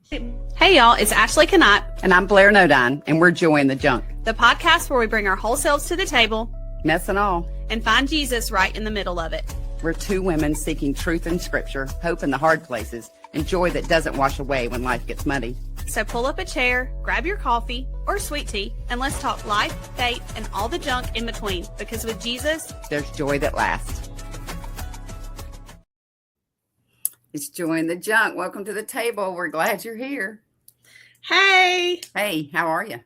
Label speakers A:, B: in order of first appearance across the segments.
A: Hey y'all, it's Ashley Canott.
B: And I'm Blair Nodine, and we're Joy in the Junk.
A: The podcast where we bring our whole selves to the table.
B: Mess and all.
A: And find Jesus right in the middle of it.
B: We're two women seeking truth in Scripture, hope in the hard places, and joy that doesn't wash away when life gets muddy.
A: So pull up a chair, grab your coffee or sweet tea, and let's talk life, faith, and all the junk in between. Because with Jesus,
B: there's joy that lasts. It's Joy in the Junk. Welcome to the table. We're glad you're here.
A: Hey.
B: Hey, how are you?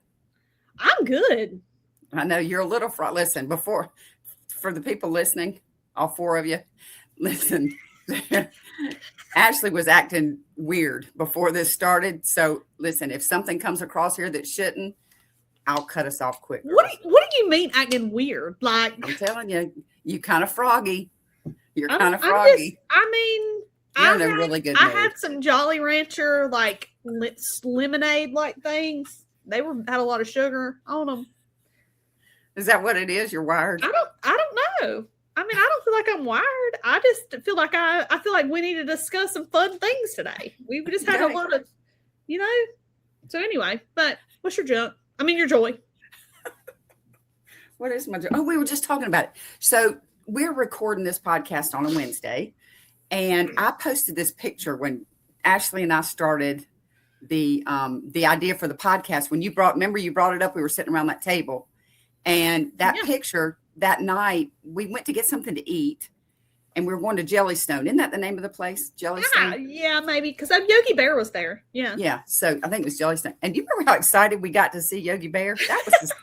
A: I'm good.
B: I know you're a little listen, for the people listening, all four of you, listen. Ashley was acting weird before this started. So listen, if something comes across here that shouldn't, I'll cut us off quick.
A: What do you mean acting weird? Like,
B: I'm telling you, you kind of froggy. You're kind of froggy. You're in a really good mood.
A: I had some Jolly Rancher like lemonade like things. They had a lot of sugar on them.
B: Is that what it is? You're wired?
A: I don't know. I mean, I don't feel like I'm wired. I just feel like I feel like we need to discuss some fun things today. We just had a lot of, So anyway, but what's your junk? I mean, your joy.
B: What is my joy? Oh, we were just talking about it. So we're recording this podcast on a Wednesday, and I posted this picture when Ashley and I started the idea for the podcast. When you brought it up, we were sitting around that table, and that picture that night we went to get something to eat, and we were going to Jellystone. Isn't that the name of the place? Jellystone?
A: Yeah, maybe because Yogi Bear was there. Yeah.
B: So I think it was Jellystone. And do you remember how excited we got to see Yogi Bear? That was.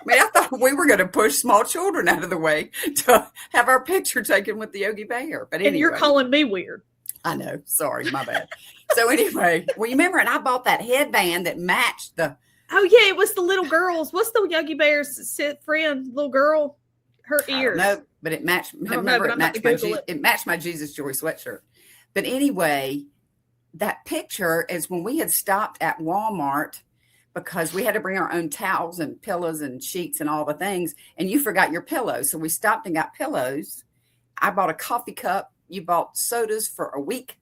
B: I thought we were going to push small children out of the way to have our picture taken with the Yogi Bear. But anyway,
A: and you're calling me weird.
B: I know. Sorry, my bad. So anyway, well, you remember, and I bought that headband that matched the.
A: Oh yeah, it was the little girls. What's the Yogi Bear's friend, little girl? Her ears.
B: No, but it matched. Remember, it matched my Jesus Joy sweatshirt. But anyway, that picture is when we had stopped at Walmart because we had to bring our own towels and pillows and sheets and all the things. And you forgot your pillows, so we stopped and got pillows. I bought a coffee cup. You bought sodas for a week.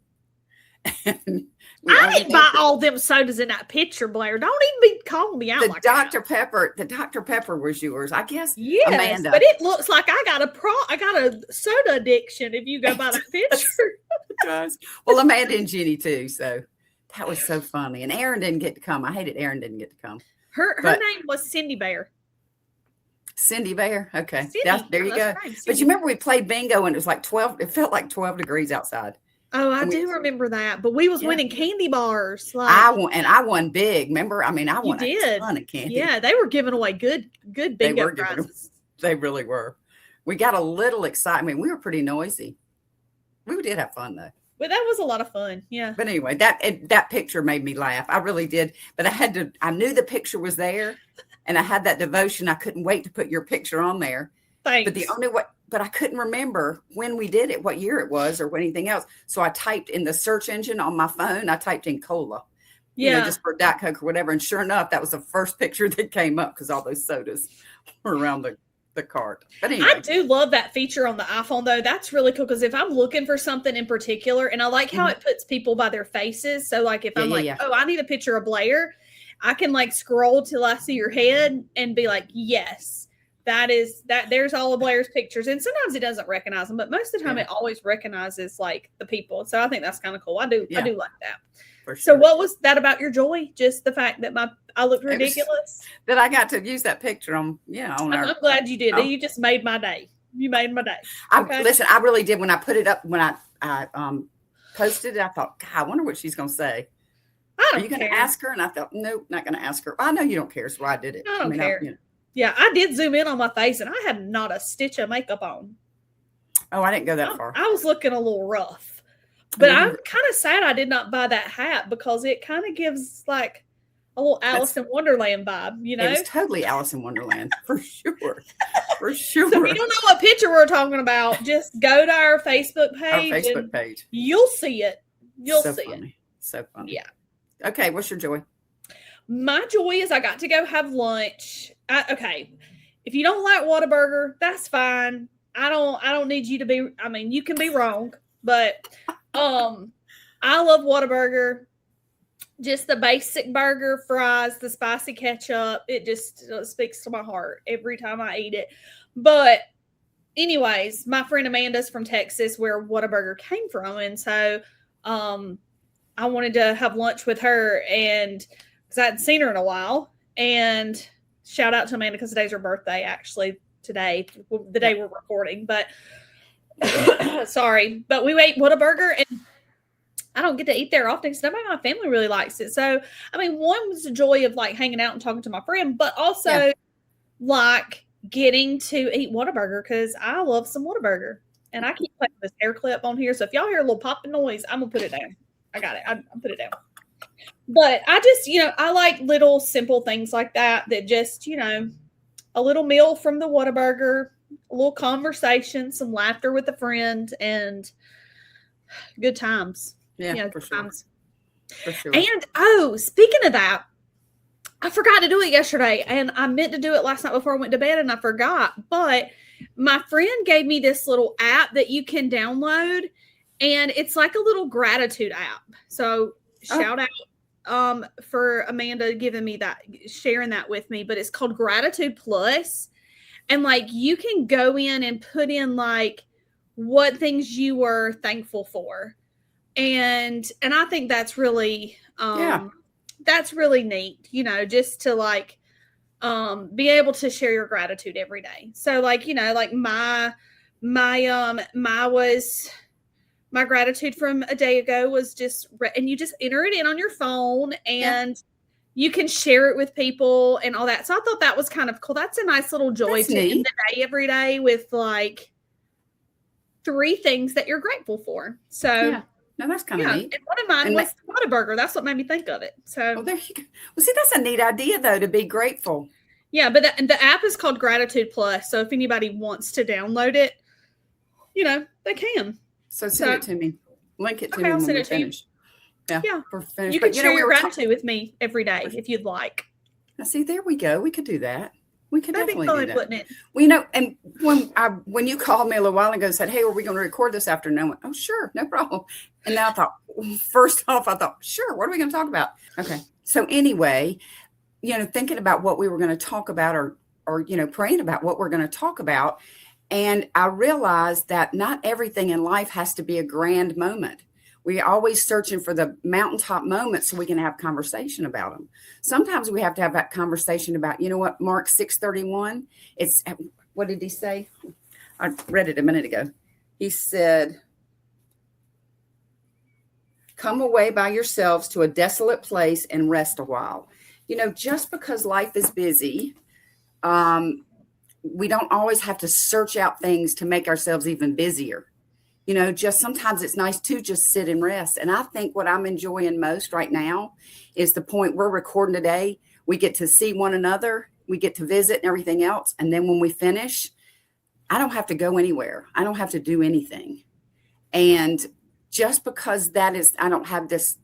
A: I didn't buy all them sodas in that picture, Blair. Don't even be calling me out like that. The Dr. Pepper was yours, I guess. Yes,
B: Amanda.
A: But it looks like I got a soda addiction if you go by the picture.
B: It does. Well, Amanda and Jenny too. So that was so funny. And Aaron didn't get to come. I hated Aaron didn't get to come.
A: Her name was Cindy Bear.
B: Cindy Bear. Okay.
A: Cindy.
B: There you go. Right, but you remember we played bingo and it was like 12. It felt like 12 degrees outside.
A: Oh, I do remember that. But we was winning candy bars.
B: I won big. Remember? I mean, I won a ton of candy.
A: Yeah, they were giving away good bingo prizes.
B: They really were. We got a little excited. I mean, we were pretty noisy. We did have fun though.
A: But that was a lot of fun. Yeah.
B: But anyway, that picture made me laugh. I really did. But I knew the picture was there, and I had that devotion. I couldn't wait to put your picture on there.
A: Thanks.
B: But I couldn't remember when we did it, what year it was, or anything else. So I typed in the search engine on my phone. I typed in cola, just for Diet Coke or whatever. And sure enough, that was the first picture that came up because all those sodas were around the cart. But anyway.
A: I do love that feature on the iPhone, though. That's really cool because if I'm looking for something in particular, and I like how it puts people by their faces. So like if I'm oh, I need a picture of Blair, I can like scroll till I see your head and be like, yes. There's all of Blair's pictures. And sometimes it doesn't recognize them, but most of the time it always recognizes like the people. So I think that's kind of cool. I do like that.
B: For sure.
A: So what was that about your joy? Just the fact that I looked ridiculous?
B: That I got to use that picture on,
A: I'm glad you did. You just made my day. You made my day.
B: Okay? Listen, I really did. When I put it up, when I posted it, I thought, God, I wonder what she's going to say. Are you going to ask her? And I thought, nope, not going to ask her. I know you don't care, so I did it.
A: I don't care. Yeah, I did zoom in on my face, and I had not a stitch of makeup on.
B: Oh, I didn't go that far.
A: I was looking a little rough. But I'm kind of sad I did not buy that hat because it kind of gives like a little Alice in Wonderland vibe,
B: It's totally Alice in Wonderland, for sure. For sure.
A: So if you don't know what picture we're talking about, just go to our Facebook page. You'll see it. You'll see it.
B: So funny.
A: Yeah.
B: Okay, what's your joy?
A: My joy is I got to go have lunch. Okay. If you don't like Whataburger, that's fine. I don't need you to be, you can be wrong, but I love Whataburger. Just the basic burger, fries, the spicy ketchup. It just speaks to my heart every time I eat it. But anyways, my friend Amanda's from Texas, where Whataburger came from. And so I wanted to have lunch with her, and because I hadn't seen her in a while. And shout out to Amanda, because today's her birthday, actually, today, the day we're recording. But sorry. But we ate Whataburger, and I don't get to eat there often because nobody in my family really likes it. So, I mean, one was the joy of like hanging out and talking to my friend, but also like getting to eat Whataburger, because I love some Whataburger. And I keep putting this hair clip on here. So if y'all hear a little popping noise, I'm going to put it down. I got it. I put it down. But I just, I like little simple things like that just, a little meal from the Whataburger, a little conversation, some laughter with a friend, and good times.
B: Yeah, for sure. For sure.
A: And speaking of that, I forgot to do it yesterday, and I meant to do it last night before I went to bed, and I forgot. But my friend gave me this little app that you can download, and it's like a little gratitude app. So shout out for Amanda giving me that, sharing that with me. But it's called Gratitude Plus, and like you can go in and put in like what things you were thankful for. And I think that's really, that's really neat, just to like, be able to share your gratitude every day. So like, like my gratitude from a day ago was just, and you just enter it in on your phone, and you can share it with people and all that. So I thought that was kind of cool. That's a nice little joy to end the day every day with like 3 things that you're grateful for. So
B: no, that's kind of neat.
A: And one of mine was Whataburger. That's what made me think of it. So,
B: there you go. Well, see, that's a neat idea, though, to be grateful.
A: Yeah, but the app is called Gratitude Plus. So if anybody wants to download it, they can.
B: So send it to me. Link it to me.
A: I'll send it to you.
B: Yeah.
A: You can share your gratitude with me every day if you'd like.
B: Now, see, there we go. We could do that. We could definitely do that.
A: Wouldn't it?
B: Well, and when you called me a little while ago and said, "Hey, are we going to record this afternoon?" I went, "Oh, sure, no problem." And now I thought, first off, sure, what are we going to talk about? Okay. So anyway, thinking about what we were going to talk about, or praying about what we're going to talk about, and I realized that not everything in life has to be a grand moment. We're always searching for the mountaintop moments so we can have conversation about them. Sometimes we have to have that conversation about, what, Mark 6:31. What did he say? I read it a minute ago. He said, "Come away by yourselves to a desolate place and rest a while." Just because life is busy, we don't always have to search out things to make ourselves even busier. Just sometimes it's nice to just sit and rest. And I think what I'm enjoying most right now is the point we're recording today. We get to see one another. We get to visit and everything else. And then when we finish, I don't have to go anywhere. I don't have to do anything. And just because I don't have this,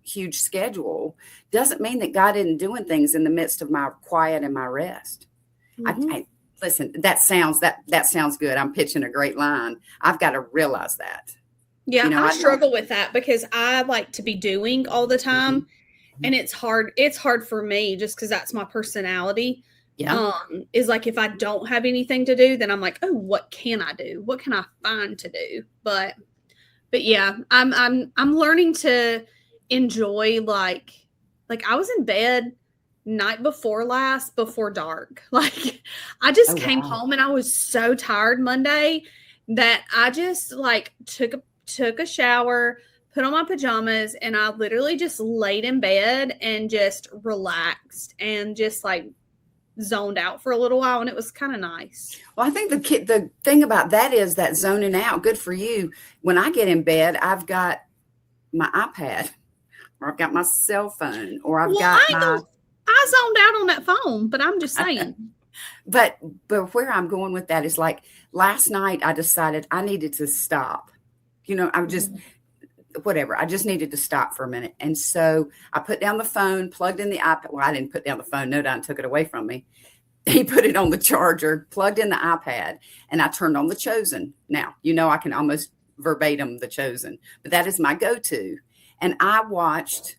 B: huge schedule, doesn't mean that God isn't doing things in the midst of my quiet and my rest. Mm-hmm. Listen, that sounds good. I'm pitching a great line. I've got to realize that.
A: Yeah, I struggle with that because I like to be doing all the time. Mm-hmm. And it's hard. It's hard for me just because that's my personality. Yeah. Is like if I don't have anything to do, then I'm like, oh, what can I do? What can I find to do? But yeah, I'm learning to enjoy like I was in bed night before last before dark. Like I just came home and I was so tired Monday that I just like took a shower, put on my pajamas, and I literally just laid in bed and just relaxed and just like zoned out for a little while, and it was kind of nice.
B: Well, I think the thing about that is that zoning out, good for you. When I get in bed, I've got my iPad or I've got my cell phone or
A: I zoned out on that phone, but I'm just saying.
B: But where I'm going with that is like last night I decided I needed to stop. I'm just whatever. I just needed to stop for a minute. And so I put down the phone, plugged in the iPad. Well, I didn't put down the phone. No, Don took it away from me. He put it on the charger, plugged in the iPad, and I turned on The Chosen. Now, I can almost verbatim The Chosen, but that is my go-to. And I watched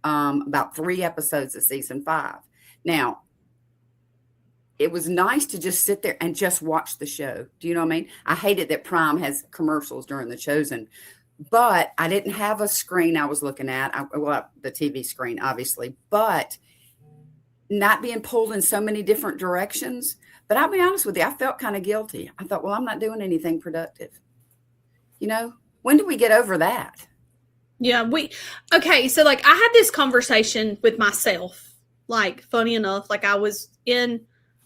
B: about 3 episodes of season 5. Now, it was nice to just sit there and just watch the show. Do you know what I mean? I hated that Prime has commercials during the Chosen, but I didn't have a screen I was looking at. The TV screen, obviously, but not being pulled in so many different directions. But I'll be honest with you, I felt kind of guilty. I thought, well, I'm not doing anything productive. When do we get over that?
A: Yeah, okay. So like I had this conversation with myself, like funny enough, like I was I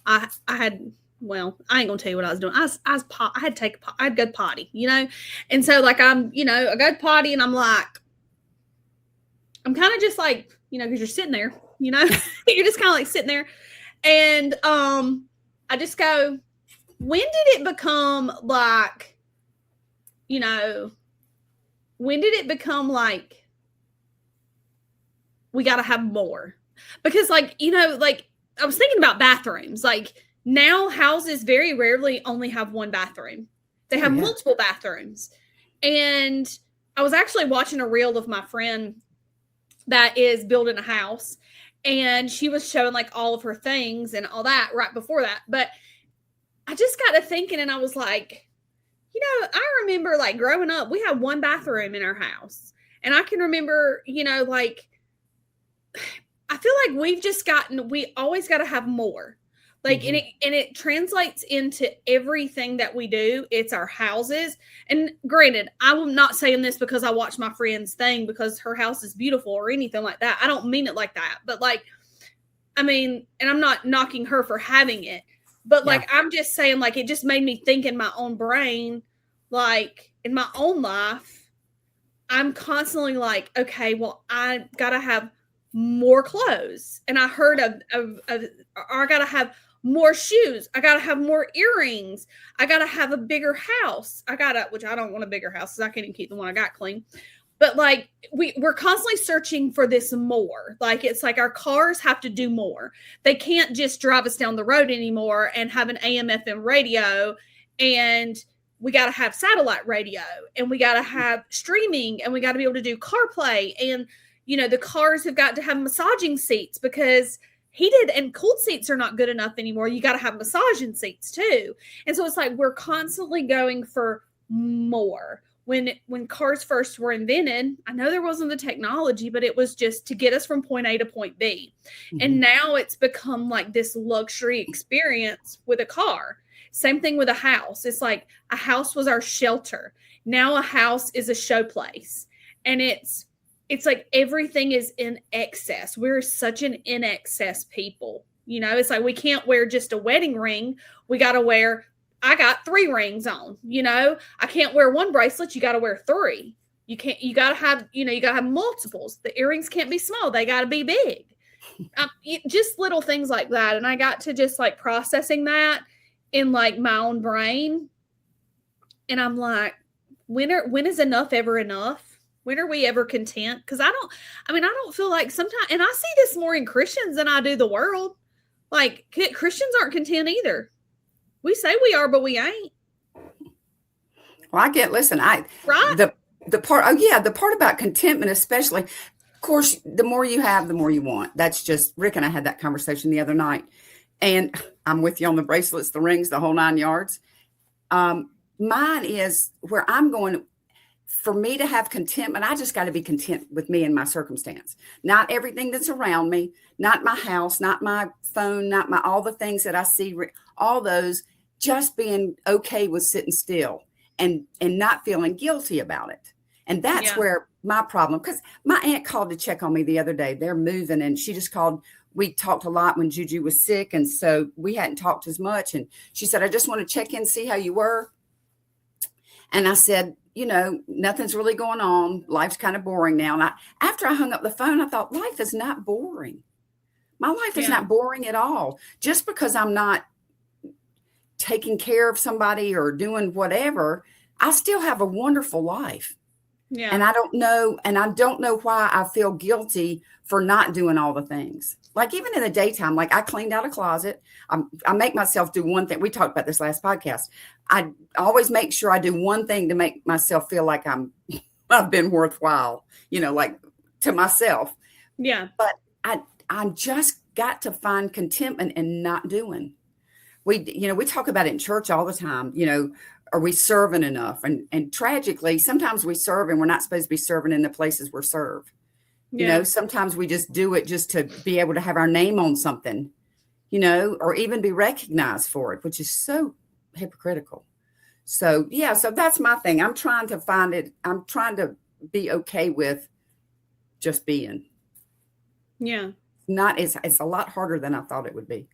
A: ain't gonna tell you what I was doing. I had go potty, and so like I go potty and I'm like, I'm kind of just like, because you're sitting there, you're just kind of like sitting there, and I just go, when did it become like, when did it become like we got to have more? Because like, like I was thinking about bathrooms. Like now houses very rarely only have one bathroom. They have multiple bathrooms. And I was actually watching a reel of my friend that is building a house, and she was showing like all of her things and all that right before that. But I just got to thinking, and I was like, I remember like growing up, we had one bathroom in our house. And I can remember, like, I feel like we always got to have more. Like, and it translates into everything that we do. It's our houses. And granted, I'm not saying this because I watched my friend's thing because her house is beautiful or anything like that. I don't mean it like that. But like, I mean, and I'm not knocking her for having it. But like, I'm just saying, like, it just made me think in my own brain, like in my own life, I'm constantly like, okay, well, I got to have more clothes. And I heard I got to have more shoes. I got to have more earrings. I got to have a bigger house. Which I don't want a bigger house because I can't even keep the one I got clean. But like we're constantly searching for this more. Like it's like our cars have to do more. They can't just drive us down the road anymore and have an AM FM radio, and we got to have satellite radio, and we got to have streaming, and we got to be able to do CarPlay, and the cars have got to have massaging seats because heated and cooled seats are not good enough anymore. You got to have massaging seats too. And so it's like we're constantly going for more. When cars first were invented, I know there wasn't the technology, but it was just to get us from point A to point B. Mm-hmm. And now it's become like this luxury experience with a car. Same thing with a house. It's like a house was our shelter. Now a house is a showplace. And it's like everything is in excess. We're such an in excess people. It's like we can't wear just a wedding ring. We got to wear, I got 3 rings on, I can't wear 1 bracelet. You got to wear 3. You got to have, you got to have multiples. The earrings can't be small. They got to be big. Just little things like that. And I got to just like processing that in like my own brain. And I'm like, when is enough ever enough? When are we ever content? Because I don't feel like sometimes, and I see this more in Christians than I do the world. Like Christians aren't content either. We say we are, but we ain't.
B: Well, the part about contentment, especially, of course, the more you have, the more you want. That's just, Rick and I had that conversation the other night, and I'm with you on the bracelets, the rings, the whole 9 yards. Mine is where I'm going. For me to have contentment, I just got to be content with me and my circumstance. Not everything that's around me, not my house, not my phone, not all the things that I see, all those, just being okay with sitting still and not feeling guilty about it. And that's where my problem, because my aunt called to check on me the other day. They're moving, and she just called. We talked a lot when Juju was sick, and so we hadn't talked as much. And she said, I just want to check in, see how you were. And I said, nothing's really going on. Life's kind of boring now. And after I hung up the phone, I thought, life is not boring. My life is not boring at all. Just because I'm not taking care of somebody or doing whatever, I still have a wonderful life. Yeah. And I don't know why I feel guilty for not doing all the things. Like even in the daytime, like I cleaned out a closet. I make myself do one thing. We talked about this last podcast. I always make sure I do one thing to make myself feel like I've been worthwhile, like to myself.
A: Yeah.
B: But I just got to find contentment in not doing. We talk about it in church all the time. Are we serving enough? And tragically, sometimes we serve and we're not supposed to be serving in the places we're served.
A: Yeah.
B: Sometimes we just do it just to be able to have our name on something, or even be recognized for it, which is so hypocritical. So, yeah, so that's my thing. I'm trying to find it. I'm trying to be okay with just being.
A: Yeah.
B: It's a lot harder than I thought it would be.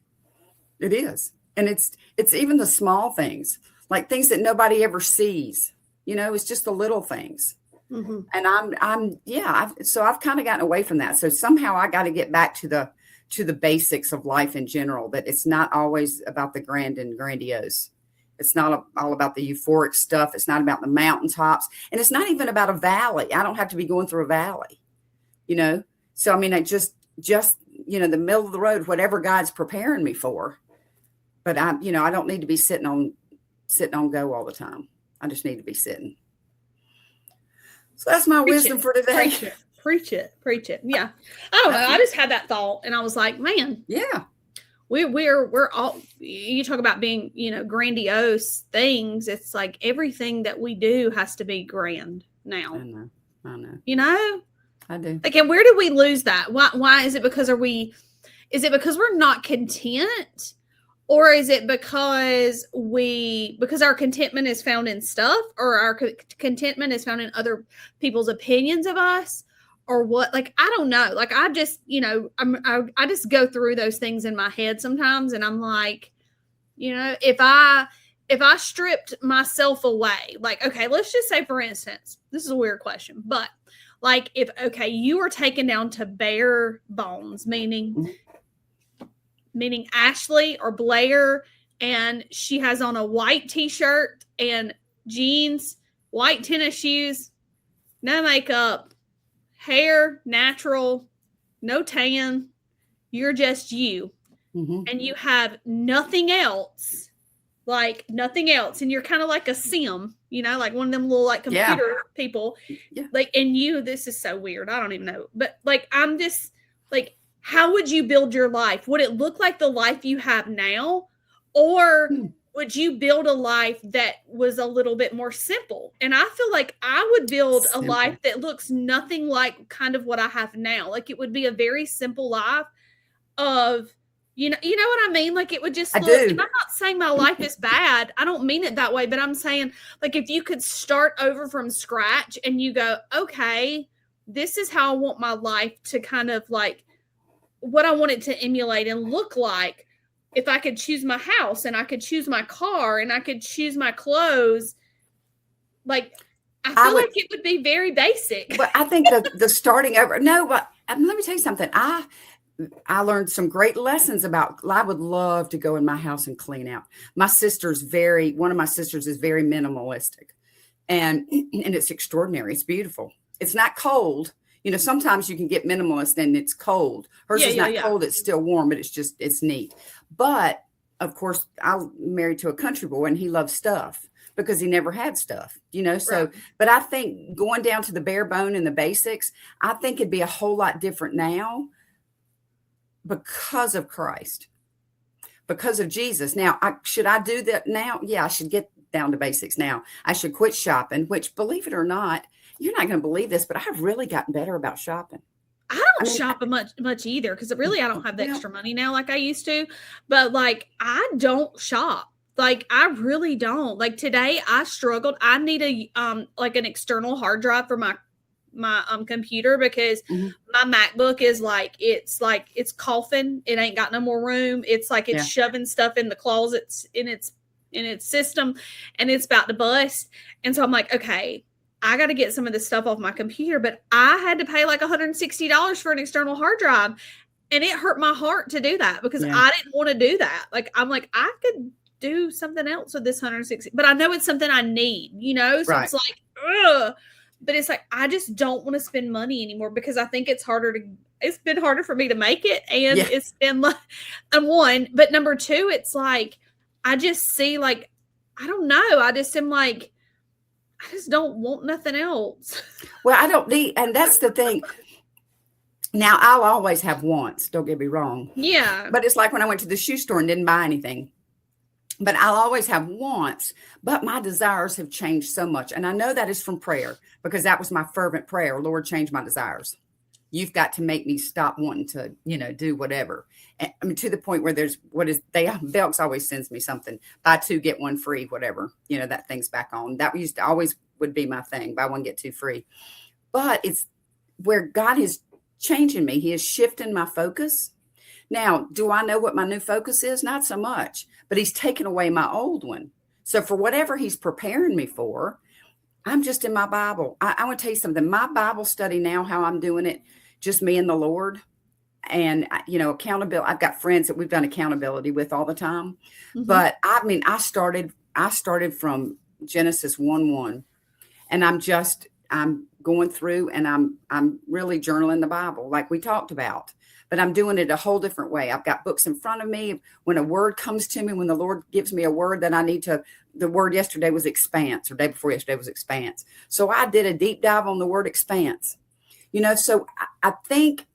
B: It is. And it's even the small things, like things that nobody ever sees, it's just the little things.
A: Mm-hmm.
B: And so I've kind of gotten away from that. So somehow I got to get back to the basics of life in general, that it's not always about the grand and grandiose. It's not all about the euphoric stuff. It's not about the mountaintops, and it's not even about a valley. I don't have to be going through a valley, So, I mean, I just, the middle of the road, whatever God's preparing me for. But I don't need to be sitting on go all the time. I just need to be sitting. So that's my wisdom for today.
A: Preach it. Yeah. I don't know. I just had that thought and I was like, man.
B: Yeah.
A: We're all, you talk about being, grandiose things. It's like everything that we do has to be grand now.
B: I know. I do.
A: Like, and where did we lose that? Why is it because we're not content? Or is it because our contentment is found in stuff, or our contentment is found in other people's opinions of us, or what? Like, I don't know. Like, I just, I just go through those things in my head sometimes. And I'm like, if I stripped myself away, like, okay, let's just say, for instance, this is a weird question, but like, you were taken down to bare bones, meaning Ashley or Blair, and she has on a white t-shirt and jeans, white tennis shoes, no makeup, hair natural, no tan. You're just you. Mm-hmm. And you have nothing else, and you're kind of like a sim, like one of them little like computer people. Yeah. Like, and this is so weird. I don't even know. But like, I'm just like, how would you build your life? Would it look like the life you have now? Or would you build a life that was a little bit more simple? And I feel like I would build a life that looks nothing like kind of what I have now. Like, it would be a very simple life of, you know what I mean? Like, it would just look, and I'm not saying my life is bad. I don't mean it that way, but I'm saying, like, if you could start over from scratch and you go, okay, this is how I want my life to kind of like, what I want it to emulate and look like. If I could choose my house and I could choose my car and I could choose my clothes, like, I feel like it would be very basic.
B: But I think the starting over. No, but let me tell you something. I learned some great lessons about. I would love to go in my house and clean out. One of my sisters is very minimalistic, and it's extraordinary. It's beautiful. It's not cold. Sometimes you can get minimalist and it's cold. Hers is not cold. It's still warm, but it's neat. But of course, I'm married to a country boy and he loves stuff because he never had stuff, so, right. But I think going down to the bare bone and the basics, I think it'd be a whole lot different now because of Christ, because of Jesus. Now, should I do that now? Yeah, I should get down to basics now. I should quit shopping, which, believe it or not, you're not going to believe this, but I've really gotten better about shopping.
A: I don't shop much either, because really I don't have the extra money now like I used to. But like, I don't shop. Like, I really don't. Like, today I struggled. I need like an external hard drive for my computer, because my MacBook is like it's coughing. It ain't got no more room. It's like it's shoving stuff in the closets in its system, and it's about to bust. And so I'm like, okay, I got to get some of this stuff off my computer, but I had to pay like $160 for an external hard drive. And it hurt my heart to do that, because I didn't want to do that. Like, I'm like, I could do something else with this 160, but I know it's something I need, So It's like, ugh. But it's like, I just don't want to spend money anymore, because I think it's been harder for me to make it. And it's been like, and one, but number two, it's like, I just see, like, I don't know. I just am like, I just don't want nothing else.
B: Well, I don't need, and that's the thing. Now, I'll always have wants, don't get me wrong.
A: Yeah.
B: But it's like when I went to the shoe store and didn't buy anything. But I'll always have wants, but my desires have changed so much. And I know that is from prayer, because that was my fervent prayer. Lord, change my desires. You've got to make me stop wanting to, do whatever. And, I mean, to the point where Belks always sends me something, buy two, get one free, whatever, that thing's back on. That used to always would be my thing, buy one, get two free. But it's where God is changing me. He is shifting my focus. Now, do I know what my new focus is? Not so much, but he's taken away my old one. So for whatever he's preparing me for, I'm just in my Bible. I want to tell you something. My Bible study now, how I'm doing it, just me and the Lord, and, accountability. I've got friends that we've done accountability with all the time. Mm-hmm. But I mean, I started from Genesis 1:1, and I'm going through, and I'm really journaling the Bible like we talked about. But I'm doing it a whole different way. I've got books in front of me. When a word comes to me, when the Lord gives me a word that I need to, the word yesterday was expanse, or day before yesterday was expanse. So I did a deep dive on the word expanse. So I think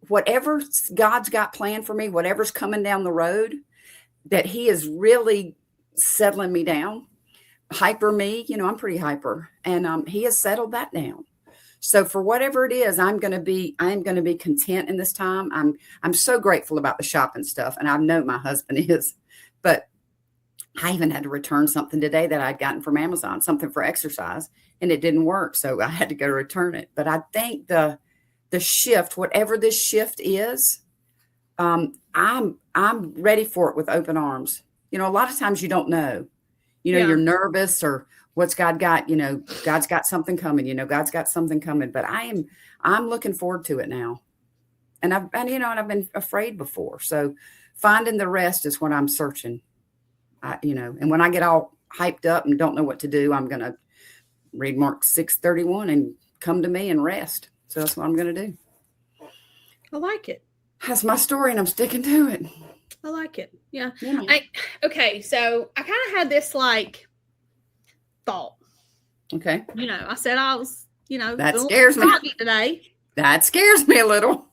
B: whatever God's got planned for me, whatever's coming down the road, that he is really settling me down. Hyper me, I'm pretty hyper. And he has settled that down. So for whatever it is, I'm going to be content in this time. I'm so grateful about the shopping stuff, and I know my husband is, but I even had to return something today that I'd gotten from Amazon, something for exercise, and it didn't work. So I had to go return it. But I think the shift, whatever this shift is, I'm ready for it with open arms. A lot of times you don't know, you're nervous, or what's God got, God's got something coming, God's got something coming, but I'm looking forward to it now. And I've been afraid before. So finding the rest is what I'm searching. And when I get all hyped up and don't know what to do, I'm going to read Mark 6:31 and come to me and rest. So that's what I'm going to do.
A: I like it.
B: That's my story, and I'm sticking to it.
A: I like it. Yeah. Okay. So I kind of had this thought.
B: Okay.
A: I said I was,
B: that scares me
A: today.
B: That scares me a little.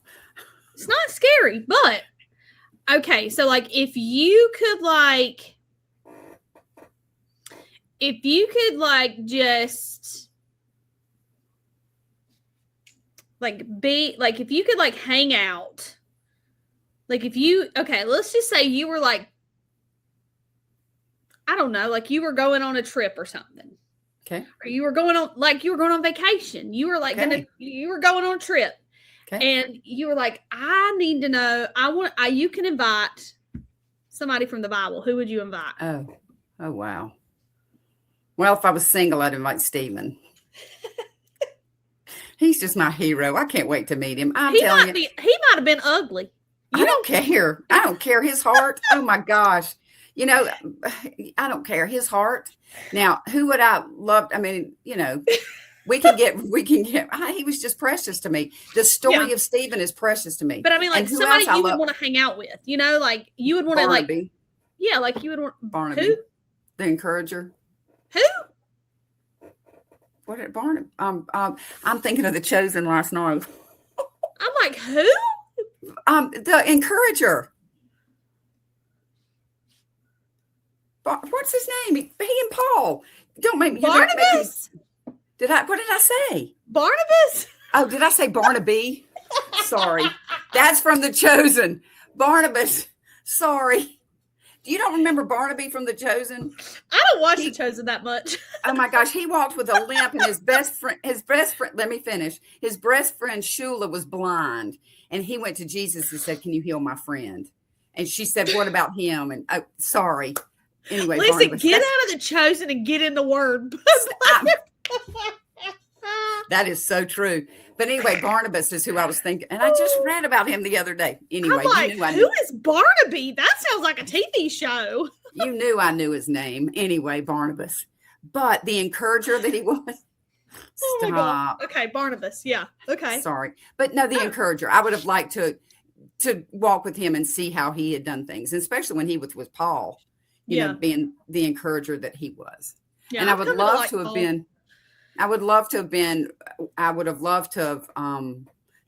A: It's not scary, but okay. So if you could just be if you could hang out, let's just say you were I don't know, you were going on a trip or something.
B: Okay.
A: Or you were going on vacation. You were you were going on a trip. Okay. And you were I need to know, you can invite somebody from the Bible. Who would you invite?
B: Oh, wow. Well, if I was single, I'd invite Stephen. He's just my hero. I can't wait to meet him. He might
A: have been ugly.
B: I don't care. I don't care. His heart. Oh my gosh. I don't care. His heart. Now, who would I love? I mean, we can get, he was just precious to me. The story of Stephen is precious to me.
A: But I mean, somebody you would want to hang out with, you would want
B: Barnaby.
A: You would want
B: Barnaby.
A: Who?
B: The encourager.
A: Who?
B: What did Barnaby? I'm thinking of The Chosen last night.
A: I'm who?
B: The encourager. What's his name? He and Paul. Don't make me.
A: Barnabas.
B: What did I say?
A: Barnabas.
B: Oh, did I say Barnaby? Sorry. That's from The Chosen. Barnabas. Sorry. You don't remember Barnaby from The Chosen?
A: I don't watch The Chosen that much.
B: Oh my gosh. He walked with a limp, and his best friend, let me finish. His best friend Shula was blind, and he went to Jesus and said, "Can you heal my friend?" And she said, "What about him?" And sorry. Anyway,
A: listen,
B: Barnabas,
A: get out of The Chosen and get in the Word.
B: That is so true. But anyway, Barnabas is who I was thinking. And I just read about him the other day. Anyway,
A: who is Barnaby? That sounds like a TV show.
B: You knew I knew his name. Anyway, Barnabas. But the encourager that he was.
A: Oh my God. Okay, Barnabas. Yeah. Okay.
B: Sorry. But no, the encourager. I would have liked to walk with him and see how he had done things, especially when he was with Paul, being the encourager that he was. Yeah, and I would love to have been. I would have loved to have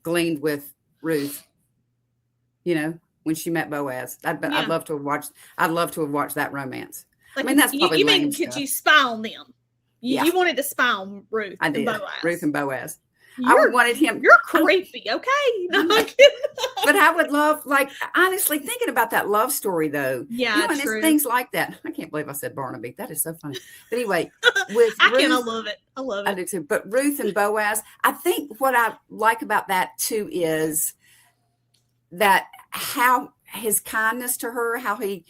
B: gleaned with Ruth, when she met Boaz. I'd love to have watched. I'd love to have watched that romance.
A: Like,
B: I mean, that's probably
A: you
B: lame
A: mean
B: stuff.
A: could you spy on them? You wanted to spy on Ruth
B: I did.
A: and Boaz.
B: Ruth and Boaz. I wanted him.
A: You're creepy, okay? No, I'm kidding.
B: But I would love, honestly, thinking about that love story, though.
A: Yeah,
B: and
A: true.
B: It's things like that. I can't believe I said Barnaby. That is so funny. But anyway, with Ruth,
A: I love it. I love it.
B: I do too. But Ruth and Boaz, I think what I like about that too is that how his kindness to her, how he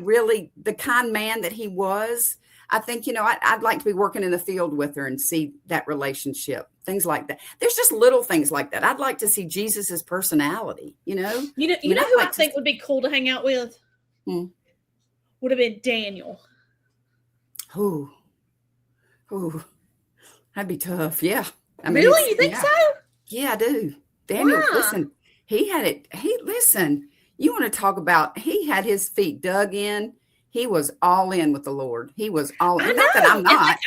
B: really, the kind man that he was. I think, I'd like to be working in the field with her and see that relationship, things like that. There's just little things like that. I'd like to see Jesus's personality,
A: You know who I think would be cool to hang out with? Would have been Daniel.
B: Ooh, that'd be tough. Yeah.
A: I mean, really? You think so?
B: Yeah, I do. Daniel, listen, he had it. Listen, you want to talk about, he had his feet dug in. He was all in with the Lord. He was all in. Not that I'm not.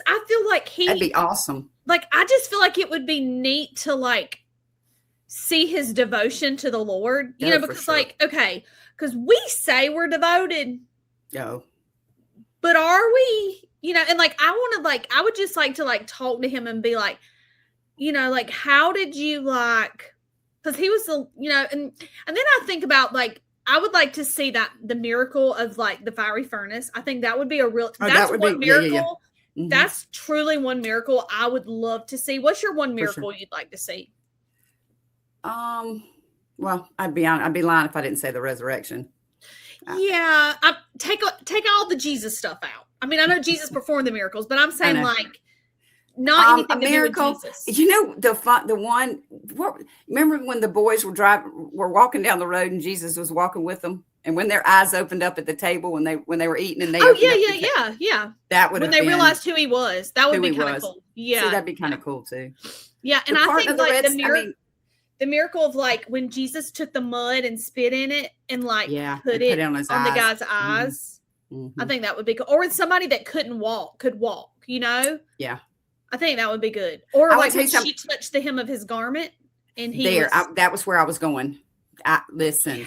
A: I feel like
B: that'd be awesome.
A: I just feel like it would be neat to see his devotion to the Lord. Because sure. Because we say we're devoted.
B: Oh.
A: But are we? And I would just like to talk to him and be like, how did you because he was and then I think about I would like to see the miracle of the fiery furnace. I think that would be that's one miracle. Yeah. Mm-hmm. That's truly one miracle I would love to see. What's your one miracle you'd like to see?
B: Well, I'd be lying if I didn't say the resurrection.
A: Yeah. Take all the Jesus stuff out. I mean, I know Jesus performed the miracles, but I'm saying not anything to
B: miracle.
A: Do with Jesus.
B: The one. Remember when the boys were walking down the road and Jesus was walking with them, and when their eyes opened up at the table when they were eating and they
A: yeah.
B: That would
A: when they realized who he was. That would be kind of cool. Yeah,
B: see, that'd be kind of cool too.
A: Yeah, and I think the miracle of when Jesus took the mud and spit in it and put it on the guy's eyes. Mm-hmm. I think that would be cool. Or when somebody that couldn't walk could walk.
B: Yeah.
A: I think that would be good. Or when she touched the hem of his garment and
B: that was where I was going. Listen,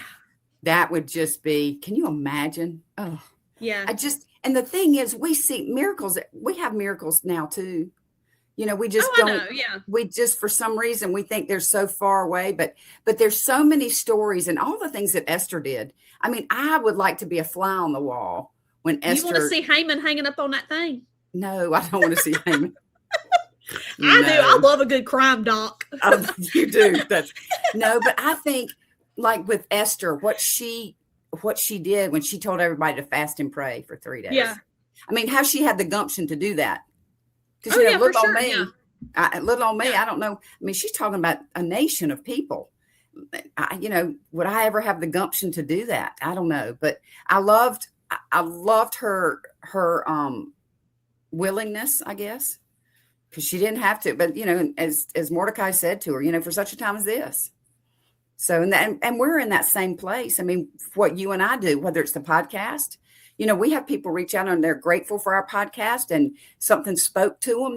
B: that would just be, can you imagine? Oh,
A: yeah.
B: And the thing is, we see miracles. We have miracles now too. We just we just, for some reason, we think they're so far away, but there's so many stories and all the things that Esther did. I mean, I would like to be a fly on the wall when Esther.
A: You want to see Haman hanging up on that thing?
B: No, I don't want to see Haman.
A: I do. I love a good crime doc.
B: You do. But I think with Esther, what she did when she told everybody to fast and pray for 3 days.
A: Yeah.
B: I mean, how she had the gumption to do that. Because
A: look on me.
B: Yeah. Little on me. I don't know. I mean, she's talking about a nation of people. Would I ever have the gumption to do that? I don't know. But I loved her willingness, I guess. Because she didn't have to, but as Mordecai said to her, for such a time as this. So, and we're in that same place. I mean, what you and I do, whether it's the podcast, we have people reach out and they're grateful for our podcast and something spoke to them.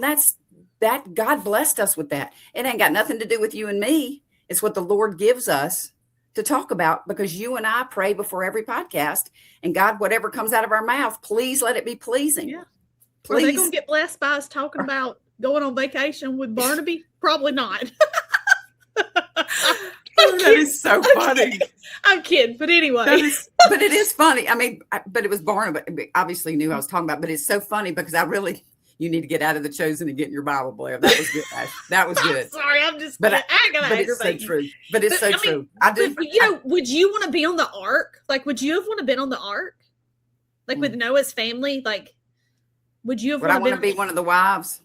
B: That God blessed us with that. It ain't got nothing to do with you and me. It's what the Lord gives us to talk about, because you and I pray before every podcast, and God, whatever comes out of our mouth, please let it be pleasing.
A: Yeah. Please. Are they going to get blessed by us talking about going on vacation with Barnaby? Probably not.
B: That is so funny.
A: I'm kidding, but anyway.
B: But it is funny. I mean, but it was Barnabas. Obviously knew I was talking about, but it's so funny because you need to get out of the chosen and get in your Bible, Blair. That was good. That was good.
A: I'm sorry, I'm just. But
B: it's so true. But it's so true. I do.
A: Would you want to be on the ark? Would you have want to been on the ark? With Noah's family? Would you have?
B: Would I want to be one of the wives?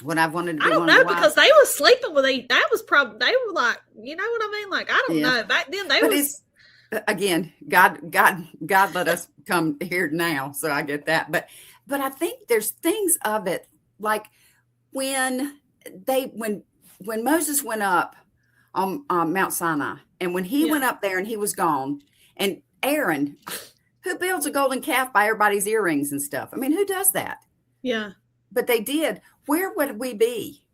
B: When I've wanted to be
A: I don't know, because they were sleeping with that was probably, they were you know what I mean? I don't know. Back then
B: again, God let us come here now. So I get that. But I think there's things of it, when Moses went up on Mount Sinai, and when he went up there and he was gone, and Aaron, who builds a golden calf by everybody's earrings and stuff? I mean, who does that?
A: Yeah.
B: But they did. Where would we be?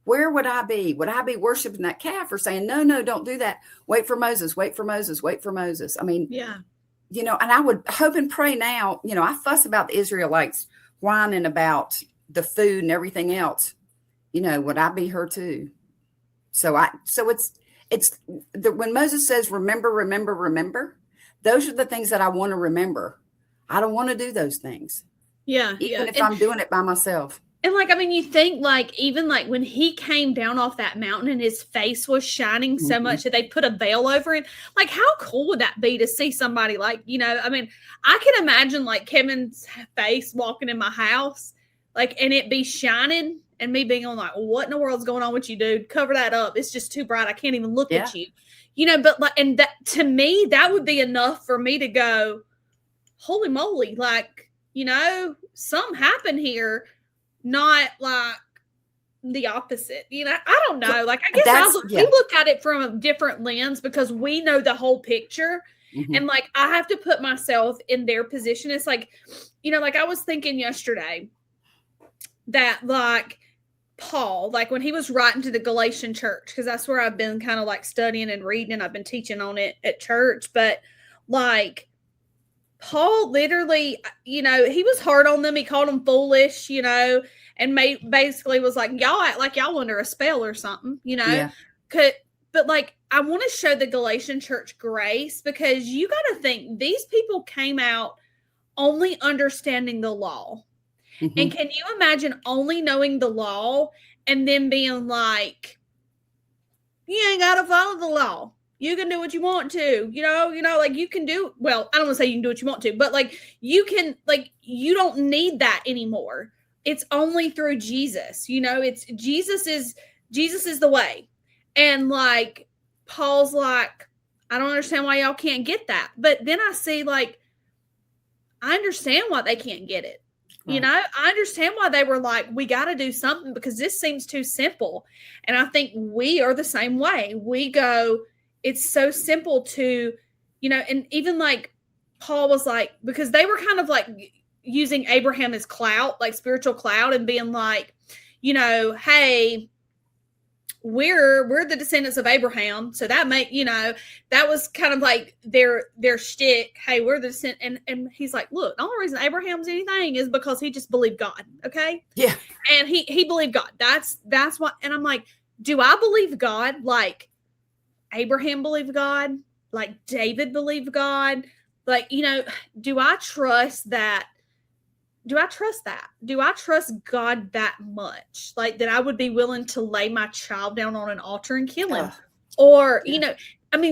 B: where would I be? Would I be worshiping that calf or saying, no, don't do that. Wait for Moses, wait for Moses, wait for Moses. I mean, and I would hope and pray now, I fuss about the Israelites whining about the food and everything else. Would I be her too? So when Moses says, remember, remember, remember, those are the things that I want to remember. I don't want to do those things.
A: Yeah.
B: Even if I'm doing it by myself.
A: And you think even when he came down off that mountain and his face was shining so much that they put a veil over him, how cool would that be to see somebody I can imagine Kevin's face walking in my house, and it be shining and me being on what in the world's going on with you, dude? Cover that up. It's just too bright. I can't even look at you, but and that, to me, that would be enough for me to go, holy moly, something happened here. Not the opposite, I don't know. I guess we look at it from a different lens because we know the whole picture. And I have to put myself in their position. It's I was thinking yesterday that Paul, when he was writing to the Galatian church, because that's where I've been kind of studying and reading, and I've been teaching on it at church. But Paul literally, he was hard on them. He called them foolish, and basically was y'all act like y'all under a spell or something, But I want to show the Galatian church grace, because you got to think these people came out only understanding the law. And can you imagine only knowing the law and then being you ain't got to follow the law. You can do what you want to, you can do, well, I don't want to say you can do what you want to, but you can, you don't need that anymore. It's only through Jesus, it's Jesus is the way. And Paul's I don't understand why y'all can't get that. But then I see I understand why they can't get it. Right. I understand why they were we got to do something, because this seems too simple. And I think we are the same way. We go, it's so simple to, and even Paul was because they were kind of using Abraham as clout, spiritual clout, and being hey, we're the descendants of Abraham. So that that was kind of their shtick. Hey, we're the descendant. And he's look, the only reason Abraham's anything is because he just believed God. Okay.
B: Yeah.
A: And he believed God. That's what, and I'm do I believe God? Abraham believed God, David believed God, do I trust that? Do I trust that? Do I trust God that much? That I would be willing to lay my child down on an altar and kill him? Or,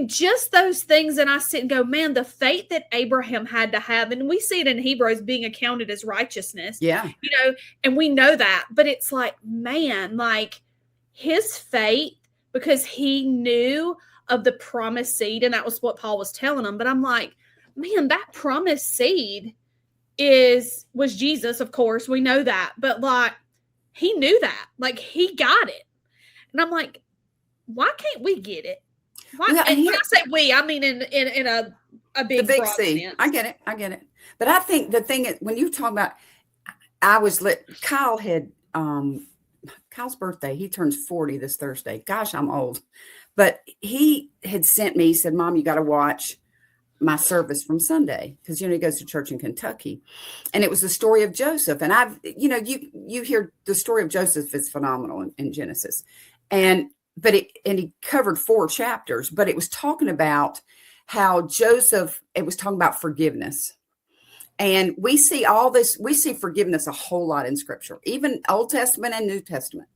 A: just those things. And I sit and go, man, the faith that Abraham had to have, and we see it in Hebrews being accounted as righteousness.
B: Yeah.
A: And we know that, but it's man, his faith, because he knew of the promised seed. And that was what Paul was telling him. But I'm man, that promised seed was Jesus, of course. We know that. But he knew that. He got it. And I'm why can't we get it? Why? Yeah, and when I say we, I mean in a big
B: C. Sense. I get it. But I think the thing is, when you talk about, Kyle had Kyle's birthday. He turns 40 this Thursday. Gosh, I'm old. But he had sent me, he said, Mom, you got to watch my service from Sunday, because he goes to church in Kentucky, and it was the story of Joseph. And I've you hear the story of Joseph is phenomenal in Genesis, and he covered 4 chapters, but it was talking about how Joseph, it was talking about forgiveness. And we see all this, we see forgiveness a whole lot in Scripture, even Old Testament and New Testament,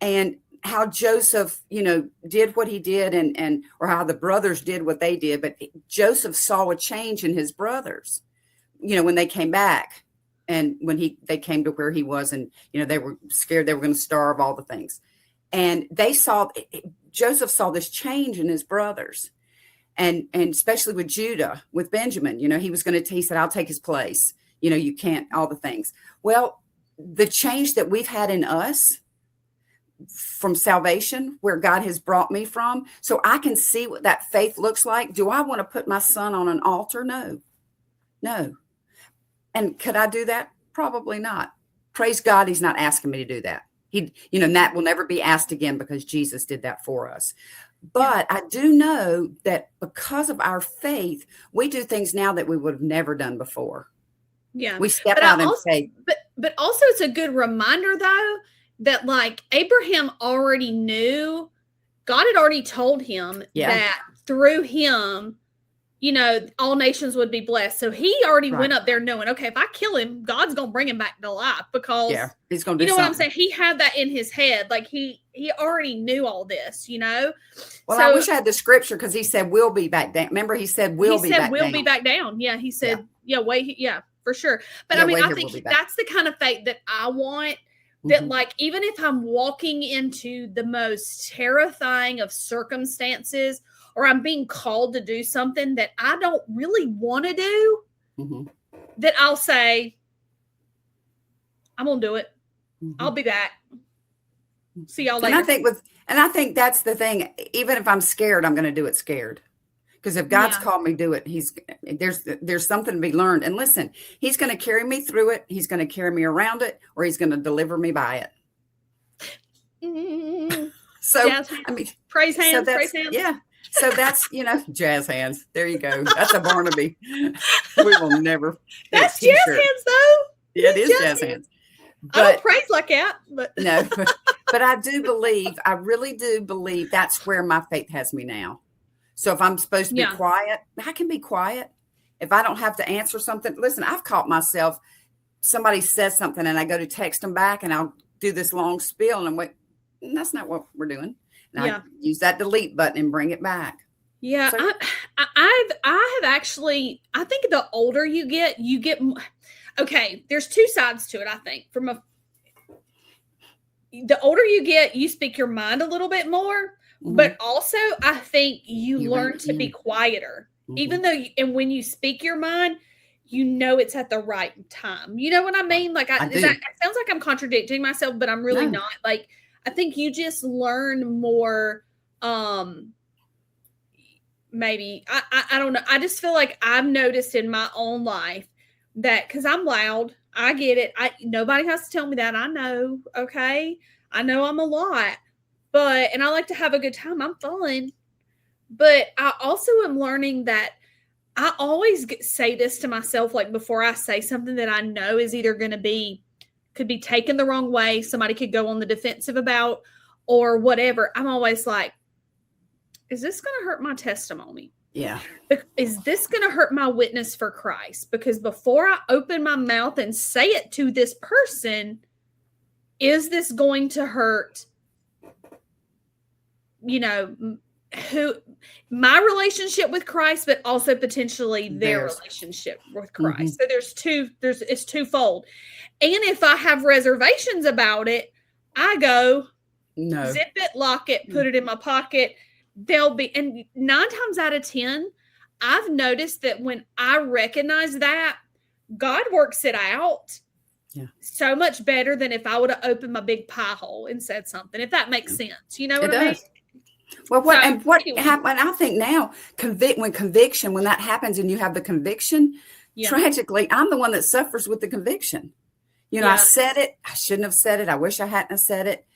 B: and how Joseph, did what he did, and or how the brothers did what they did. But Joseph saw a change in his brothers, when they came back, and when they came to where he was, and, they were scared they were going to starve, all the things. And Joseph saw this change in his brothers, and especially with Judah, with Benjamin, he said, I'll take his place. You can't, all the things. Well, the change that we've had in us from salvation, where God has brought me from, so I can see what that faith looks like. Do I want to put my son on an altar? No. And could I do that? Probably not. Praise God, he's not asking me to do that. And that will never be asked again because Jesus did that for us. But I do know that because of our faith, we do things now that we would have never done before.
A: Yeah.
B: We step out in faith.
A: But also it's a good reminder though, that like Abraham already knew, God had already told him that through him, all nations would be blessed. So he already went up there knowing, okay, if I kill him, God's going to bring him back to life because
B: he's going to do
A: what I'm saying? He had that in his head. Like he already knew all this, Well,
B: so, I wish I had the scripture because he said, we'll be back down. Remember, he said, we'll be back down.
A: Yeah. He said, for sure. But I think that's the kind of faith that I want. That like, even if I'm walking into the most terrifying of circumstances, or I'm being called to do something that I don't really want to do, that I'll say, I'm going to do it. I'll be back. See y'all later.
B: And I think that's the thing. Even if I'm scared, I'm going to do it scared. Because if God's called me to do it, there's something to be learned. And listen, he's going to carry me through it. He's going to carry me around it, or he's going to deliver me by it. So,
A: praise hands, praise hands.
B: Yeah. So that's, jazz hands. There you go. That's a Barnaby. We will never.
A: That's jazz hands, though.
B: Yeah, it is jazz hands.
A: But, I don't praise like that, but
B: no. But I really do believe that's where my faith has me now. So if I'm supposed to be quiet, I can be quiet. If I don't have to answer something, listen, I've caught myself. Somebody says something and I go to text them back and I'll do this long spiel and I'm like, that's not what we're doing. And I use that delete button and bring it back.
A: Yeah. So, I have actually, I think the older you get, okay, there's two sides to it. I think the older you get, you speak your mind a little bit more, but also I think you learn to be quieter, even though, and when you speak your mind, it's at the right time. You know what I mean? Like, it sounds like I'm contradicting myself, but I'm really not. Like, I think you just learn more, maybe, I don't know. I just feel like I've noticed in my own life that, because I'm loud, I get it. Nobody has to tell me that. I know, okay? I know I'm a lot, and I like to have a good time. I'm fun. But I also am learning that I always say this to myself, like before I say something that I know is either going to could be taken the wrong way, somebody could go on the defensive about, or whatever. I'm always like, is this going to hurt my testimony?
B: Yeah.
A: Is this going to hurt my witness for Christ? Because before I open my mouth and say it to this person, is this going to hurt, who my relationship with Christ, but also potentially their relationship with Christ. So it's twofold. And if I have reservations about it, I go, zip it, lock it, put it in my pocket. And 9 times out of 10, I've noticed that when I recognize that, God works it out so much better than if I would have opened my big pie hole and said something, if that makes sense. You know what I mean?
B: Well, what happened? I think now, when that happens and you have the conviction, tragically, I'm the one that suffers with the conviction. I said it. I shouldn't have said it. I wish I hadn't said it.